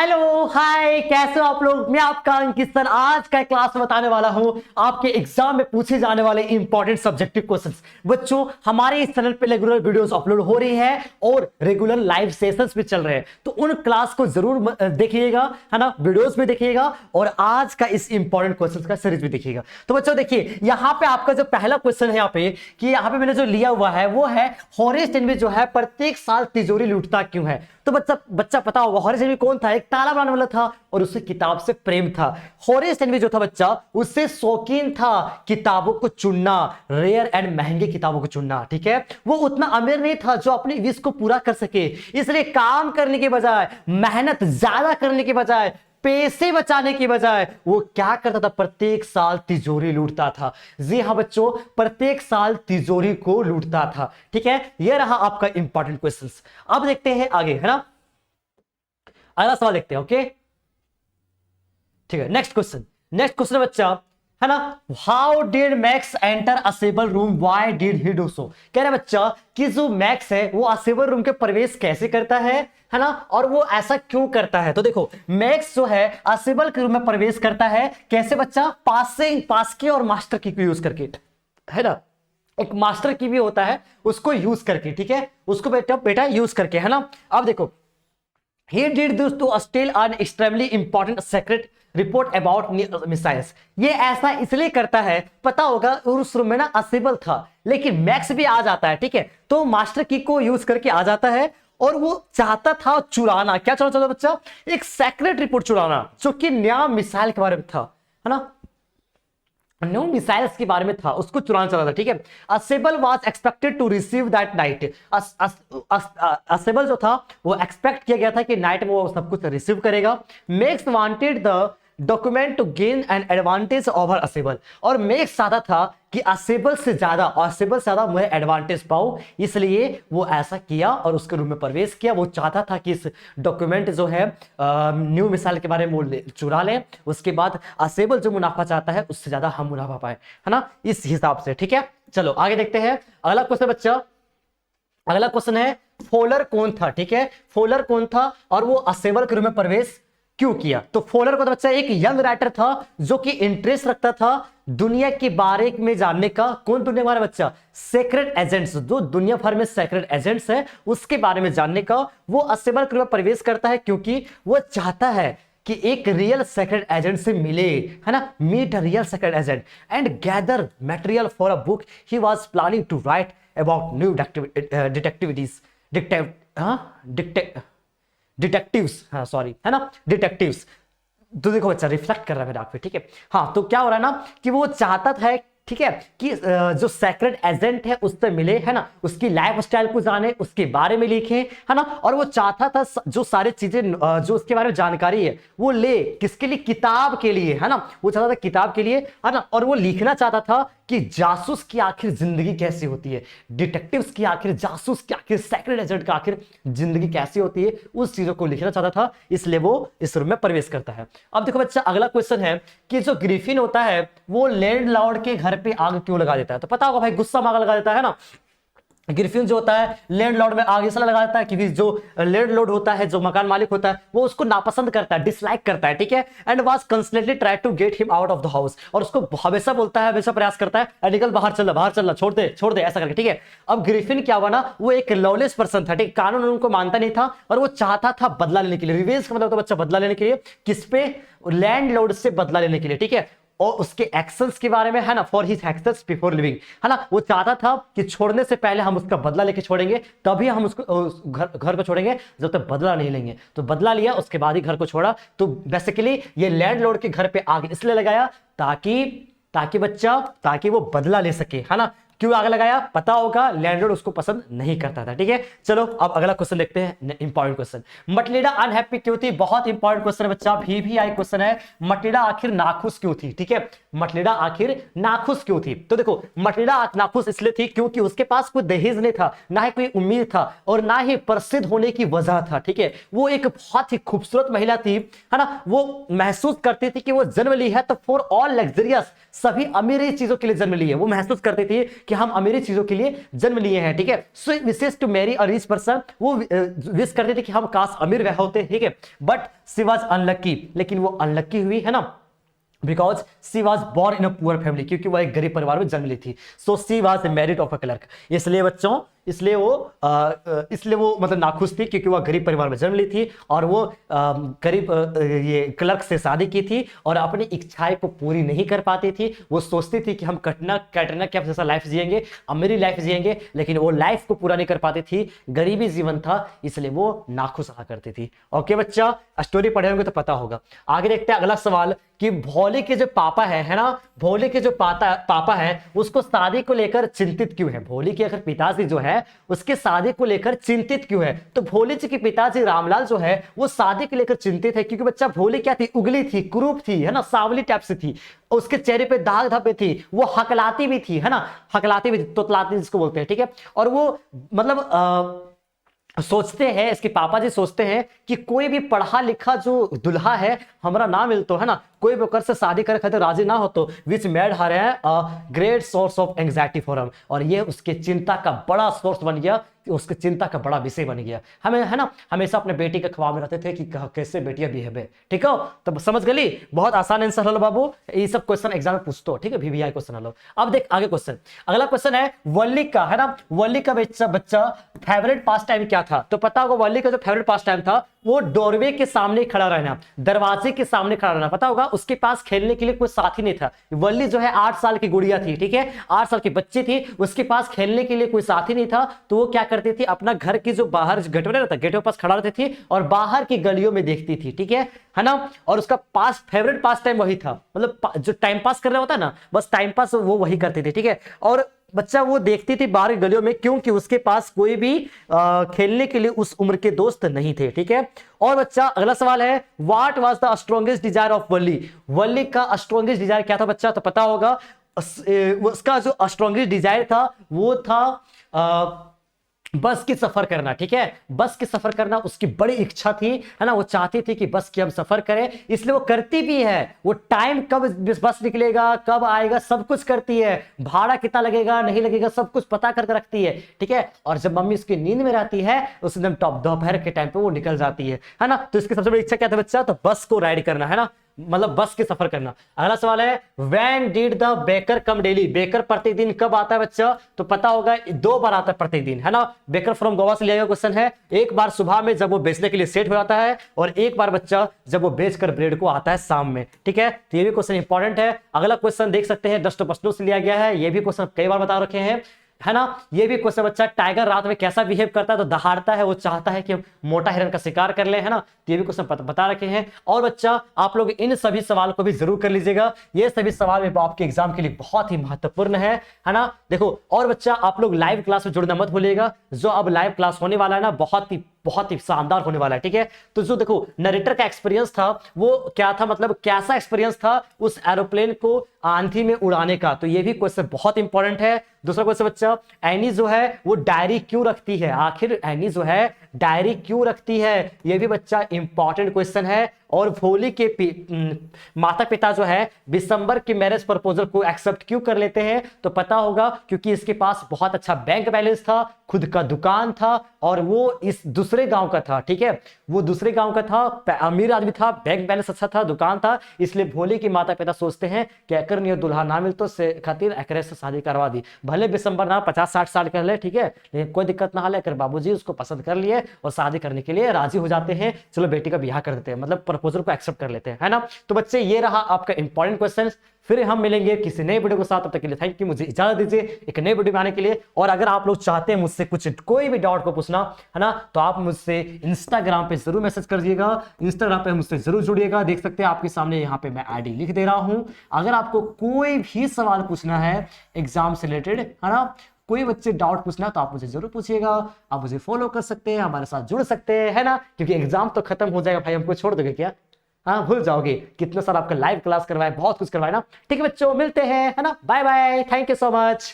Hello hi, कैसे हो आप लोग। मैं आपका अंकित सर आज का क्लास में बताने वाला हूं आपके एग्जाम में पूछे जाने वाले इंपॉर्टेंट सब्जेक्टिव क्वेश्चंस। बच्चों, हमारे इस चैनल पे रेगुलर वीडियोस अपलोड हो रही हैं और रेगुलर लाइव सेशंस भी चल रहे हैं, तो उन क्लास को जरूर देखिएगा, है ना। वीडियोस भी देखिएगा और आज का इस इंपॉर्टेंट क्वेश्चन का सीरीज भी देखिएगा। तो बच्चों देखिए, यहाँ पे आपका जो पहला क्वेश्चन है, यहाँ पे मैंने जो लिया हुआ है वो है हॉरेस टेलवी जो है प्रत्येक साल तिजोरी लूटता क्यों है। तो बच्चा पता होगा हॉरेस टेलवी कौन था। एक ताला बनाने वाला था और उससे किताब से प्रेम था। हॉरेस टेलवी जो था बच्चा, उससे शौकीन था किताबों को चुनना, रेयर एंड महंगे किताबों को चुनना। ठीक है, वो उतना अमीर नहीं था जो अपने विश को पूरा कर सके, इसलिए काम करने के बजाय, मेहनत ज्यादा करने के बजाय, पैसे बचाने की बजाय वो क्या करता था, प्रत्येक साल तिजोरी लूटता था। जी हाँ बच्चों, प्रत्येक साल तिजोरी को लूटता था। ठीक है, यह रहा आपका इंपॉर्टेंट क्वेश्चन। अब देखते हैं आगे, है ना। अगला सवाल देखते हैं। ओके, ठीक है। नेक्स्ट क्वेश्चन बच्चा, है ना। How did Max enter Asabel room, why did he do so. कह रहे बच्चा कि जो मैक्स है वो असेबल रूम के प्रवेश कैसे करता है ना, और वो ऐसा क्यों करता है। तो देखो, मैक्स जो है असेबल के रूम में प्रवेश करता है कैसे बच्चा, पास की और मास्टर की को यूज करके, है ना। एक मास्टर की भी होता है, उसको यूज करके, ठीक है, उसको बेटा यूज करके, है ना। अब देखो, he did this to steal an extremely important secret report about missiles। ये ऐसा इसलिए करता है, पता होगा उस रूम में ना असेबल था लेकिन मैक्स भी आ जाता है, ठीक है, तो मास्टर की को यूज करके आ जाता है और वो चाहता था चुराना। क्या चुराना चाहता बच्चा, एक सेक्रेट रिपोर्ट चुराना जो कि नया मिसाइल के बारे में था, है ना, न्यू मिसाइल्स के बारे में था, उसको चुराना चाहता था। ठीक है, Asabel was expected to receive that night. Asabel जो था वो एक्सपेक्ट किया गया था कि नाइट में वो सब कुछ रिसीव करेगा। Max wanted the document to gain an advantage over Asabel, और मेक्स चाहता था कि असेबल से ज्यादा मैं एडवांटेज पाऊं, इसलिए वो ऐसा किया और उसके रूम में प्रवेश किया। वो चाहता था कि इस डॉक्यूमेंट जो है न्यू मिसाइल के बारे में वो चुरा लें, उसके बाद असेबल जो मुनाफा चाहता है उससे ज्यादा हम मुनाफा पाए, है ना, इस हिसाब से। ठीक है, चलो आगे देखते हैं। अगला क्वेश्चन बच्चा, अगला क्वेश्चन है फोलर कौन था। ठीक है, फोलर कौन था और वो असेबल के रूम में प्रवेश क्यों किया। तो फोलर को तो बच्चा एक यंग राइटर था जो कि इंटरेस्ट रखता था दुनिया के बारे में जानने का। कौन दुनिया के बारे में बच्चा, सीक्रेट एजेंट्स, जो दुनिया भर में सीक्रेट एजेंट्स है उसके बारे में जानने का वो असेबल के रूम में प्रवेश करता है, क्योंकि वो चाहता है कि एक रियल सीक्रेट एजेंट से मिले, है ना, meet a real secret agent and gather material for a book he was planning to write about new detectives, हाँ सॉरी, है ना, डिटेक्टिव्स। तो देखो बच्चा रिफ्लेक्ट कर रहा है मेरे आप पे, ठीक है। हाँ, तो क्या हो रहा है ना कि वो चाहता था, ठीक है, कि जो सेक्रेट एजेंट है उससे मिले, है ना, उसकी लाइफ स्टाइल को जाने, उसके बारे में लिखे, है ना, और वो चाहता था जो सारी चीजें जो उसके बारे में जानकारी है वो ले, किसके लिए, किताब के लिए, है ना, वो चाहता था किताब के लिए, है ना, और वो लिखना चाहता था कि जासूस की आखिर जिंदगी कैसी होती है, डिटेक्टिव्स की आखिर, जासूस की आखिर, सेक्रेट एजेंट का आखिर जिंदगी कैसी होती है, उस चीजों को लिखना चाहता था, इसलिए वो इस रूम में प्रवेश करता है। अब देखो बच्चा, अगला क्वेश्चन है कि जो ग्रिफिन होता है वो लैंडलॉर्ड के घर पे आग क्यों लगा देता है। तो पता होगा भाई, गुस्सा में आग लगा देता है ना। ग्रिफिन जो होता है लैंडलॉर्ड में आग इसलिए लगा देता है क्योंकि जो लैंडलॉर्ड होता है, जो मकान मालिक होता है, वो उसको नापसंद करता है, डिसलाइक करता है, ठीक है, and was constantly try to get him out of the house, और उसको हमेशा बोलता है, हमेशा प्रयास करता है, निकल बाहर चल, छोड़ दे ऐसा करके, ठीक है। अब ग्रिफिन क्या हुआ ना, वो एक लॉलेस पर्सन था, ठीक, कानून उनको मानता नहीं था और वो चाहता था बदला लेने के लिए। रिवेंज का मतलब तो बच्चा बदला लेने के लिए, किस पे, लैंडलॉर्ड से बदला लेने के लिए, ठीक है, और उसके एक्शंस के बारे में, है ना, for his actions before living, है ना, वो चाहता था कि छोड़ने से पहले हम उसका बदला लेके छोड़ेंगे, तभी हम उसको घर को छोड़ेंगे, जब तक बदला नहीं लेंगे। तो बदला लिया, उसके बाद ही घर को छोड़ा। तो बेसिकली ये लैंडलॉर्ड के घर पे आग इसलिए लगाया ताकि वो बदला ले सके, है ना। क्यों आग लगाया, पता होगा, लैंडलॉर्ड उसको पसंद नहीं करता था, ठीक है। चलो अब अगला क्वेश्चन देखते हैं, इंपॉर्टेंट क्वेश्चन। मटलिडा अनहैप्पी क्यों थी, बहुत इंपॉर्टेंट क्वेश्चन है बच्चा, भी आई क्वेश्चन है। मटलिडा आखिर नाखुश क्यों थी, ठीक है, मटलिडा आखिर नाखुश क्यों थी। तो देखो, मटलिडा नाखुश इसलिए थी क्योंकि उसके पास कोई दहेज नहीं था, ना ही कोई उम्मीद था और ना ही प्रसिद्ध होने की वजह था, ठीक है। वो एक बहुत ही खूबसूरत महिला थी, है ना, वो महसूस करती थी कि वो जन्म ली है तो फॉर ऑल लग्जरियस, सभी अमीरी चीजों के लिए जन्म ली है। वो महसूस करती थी कि हम अमीरी चीजों के लिए जन्म लिए हैं, ठीक है। So wishes to marry a rich person, वो विश करते थे कि हम काश अमीर रह होते, ठीक है। बट शी वाज अनलकी, लेकिन वो अनलकी हुई, है ना, because she was born in a poor family, क्योंकि वह एक गरीब परिवार में जन्म ली थी। So she was married of a clerk, इसलिए बच्चों इसलिए वो मतलब नाखुश थी, क्योंकि वह गरीब परिवार में जन्म ली थी और वो गरीब ये क्लर्क से शादी की थी और अपनी इच्छाएं को पूरी नहीं कर पाती थी। वो सोचती थी कि हम कैटरीना कैफ जैसा लाइफ जिएंगे, अमीरी लाइफ जिएंगे, लेकिन वो लाइफ को पूरा नहीं कर पाती थी, गरीबी जीवन था, इसलिए वो नाखुश रहा करती थी। ओके बच्चा, स्टोरी पढ़े होंगे तो पता होगा। आगे देखते हैं अगला सवाल कि भोले के जो पापा है ना, भोले के जो पापा है उसको शादी को लेकर चिंतित क्यों है। भोले के अगर पिताजी जो है उसके शादी को लेकर चिंतित क्यों है, तो भोले जी के पिताजी रामलाल जो है वो शादी को लेकर चिंतित है, क्योंकि बच्चा भोले क्या थी, उगली थी, कुरूप थी, है ना, सांवली टाइप से थी, उसके चेहरे पे दाग धब्बे थी, वो हकलाती भी थी, है ना, हकलाती भी थी, तोतलाती जिसको बोलते हैं, ठीक है। और वो मतलब सोचते हैं, इसके पापा जी सोचते हैं कि कोई भी पढ़ा लिखा जो दुल्हा है हमारा ना मिल तो, है ना, कोई भी ओकर से शादी करे खातिर राजी ना हो तो, which made her great source of anxiety for him, और ये उसके चिंता का बड़ा सोर्स बन गया, उसके चिंता का बड़ा विषय बन गया। हमें, है ना, हमेशा अपने बेटी के ख्वाब में रहते थे कि कैसे बेटियां बिहेव है, ठीक है। तो समझ गली, बहुत आसान आंसर हलो बाबू, ये सब क्वेश्चन एग्जाम में पूछते हो, ठीक है, VVI क्वेश्चन हलो। अब देख आगे क्वेश्चन, अगला क्वेश्चन है वल्ली का, है ना, वल्ली का बच्चा फेवरेट पास टाइम क्या था, तो पता होगा वल्ली का जो फेवरेट पास टाइम था वो डोरवे के सामने खड़ा रहना, दरवाजे के सामने खड़ा रहना, पता होगा। उसके पास खेलने के लिए कोई साथी नहीं था। वल्ली जो है 8 साल की गुड़िया थी, ठीक है, 8 साल की बच्ची थी, उसके पास खेलने के लिए कोई साथी नहीं था, तो वो क्या करती थी, अपना घर की जो बाहर गेटवे रहता, गेटवे पास खड़ा रहती थी और बाहर की गलियों में देखती थी, ठीक है ना। और उसका फेवरेट पास टाइम वही था, मतलब जो टाइम पास कर रहा होता है ना, बस टाइम पास वो वही करती थी, ठीक है। और बच्चा वो देखती थी बाहर गलियों में, क्योंकि उसके पास कोई भी खेलने के लिए उस उम्र के दोस्त नहीं थे, ठीक है। और बच्चा अगला सवाल है what was the strongest desire of Valli, Valli का स्ट्रॉन्गेस्ट डिजायर क्या था बच्चा, तो पता होगा उसका जो स्ट्रॉन्गेस्ट डिजायर था वो था बस की सफर करना, ठीक है, बस की सफर करना उसकी बड़ी इच्छा थी, है ना, वो चाहती थी कि बस की हम सफर करें, इसलिए वो करती भी है। वो टाइम कब बस निकलेगा, कब आएगा, सब कुछ करती है, भाड़ा कितना लगेगा नहीं लगेगा सब कुछ पता करके रखती है, ठीक है। और जब मम्मी उसकी नींद में रहती है उस दिन दोपहर के टाइम पे वो निकल जाती है ना। तो इसकी सबसे बड़ी इच्छा क्या था बच्चा, तो बस को राइड करना, है ना, मतलब बस के सफर करना। अगला सवाल है when did the baker come daily, baker प्रतिदिन कब आता है बच्चा, तो पता होगा 2 बार आता है प्रतिदिन, है ना। बेकर फ्रॉम गोवा से लिया गया क्वेश्चन है, एक बार सुबह में जब वो बेचने के लिए सेट हो जाता है और एक बार बच्चा जब वो बेचकर ब्रेड को आता है शाम में, ठीक है। तो ये भी क्वेश्चन इंपॉर्टेंट है। अगला क्वेश्चन देख सकते हैं 10 प्रश्नों से लिया गया है, ये भी क्वेश्चन कई बार बता रखे हैं, है ना। ये भी क्वेश्चन बच्चा टाइगर रात में कैसा बिहेव करता है, तो दहाड़ता है, वो चाहता है कि हम मोटा हिरन का शिकार कर ले, है ना। तो ये भी क्वेश्चन बता रखे हैं। और बच्चा आप लोग इन सभी सवाल को भी जरूर कर लीजिएगा, ये सभी सवाल में आपके एग्जाम के लिए बहुत ही महत्वपूर्ण है ना। देखो और बच्चा आप लोग लाइव क्लास में जुड़ना मत भूलिएगा, जो अब लाइव क्लास होने वाला है ना बहुत ही शानदार होने वाला है, ठीक है। तो जो देखो नरेटर का एक्सपीरियंस था वो क्या था, मतलब कैसा एक्सपीरियंस था उस एरोप्लेन को आंधी में उड़ाने का, तो ये भी क्वेश्चन बहुत इंपॉर्टेंट है। दूसरा क्वेश्चन बच्चा एनी जो है वो डायरी क्यों रखती है, आखिर एनी जो है डायरी क्यों रखती है, ये भी बच्चा इंपॉर्टेंट क्वेश्चन है। और भोली के माता पिता जो है दिसंबर के मैरिज प्रपोजल को एक्सेप्ट क्यों कर लेते हैं, तो पता होगा क्योंकि इसके पास बहुत अच्छा बैंक बैलेंस था, खुद का दुकान था और वो इस दूसरे गांव का था, ठीक है, वो दूसरे गांव का था, अमीर आदमी था, बैंक बैलेंस अच्छा था, दुकान था, इसलिए भोली के माता पिता सोचते हैं कि अगर नहीं दुल्हा ना मिलतो से खातिर एकरे से शादी करवा दी, भले दिसंबर ना 50-60 साल कर ले, ठीक है, लेकिन कोई दिक्कत ना हाल है, बाबूजी उसको पसंद कर लिए और शादी करने के लिए राजी हो जाते हैं, चलो बेटी का ब्याह कर देते हैं, मतलब प्रपोजल को एक्सेप्ट कर लेते हैं, है ना। तो बच्चे ये रहा आपका इंपॉर्टेंट क्वेश्चन। फिर हम मिलेंगे किसी नए वीडियो के साथ, तब तक के लिए थैंक यू, मुझे इजाजत दीजिए एक नए वीडियो में आने के लिए। और अगर आप लोग चाहते हैं मुझसे कुछ कोई भी डाउट को पूछना, है ना, तो आप मुझसे इंस्टाग्राम पे जरूर मैसेज कर दीजिएगा, इंस्टाग्राम पे मुझसे जरूर जुड़िएगा। देख सकते हैं आपके सामने यहाँ पे मैं आईडी लिख दे रहा हूं। अगर आपको कोई भी सवाल पूछना है एग्जाम से रिलेटेड, है ना, कोई बच्चे डाउट पूछना तो आप मुझे जरूर पूछिएगा, आप मुझे फॉलो कर सकते हैं, हमारे साथ जुड़ सकते हैं, है ना, क्योंकि एग्जाम तो खत्म हो जाएगा भाई, हमको छोड़ दोगे क्या, हाँ भूल जाओगे कितना सारा आपका लाइव क्लास करवाए, बहुत कुछ करवाए ना। ठीक है बच्चों, मिलते हैं, है ना, bye bye, thank you so much.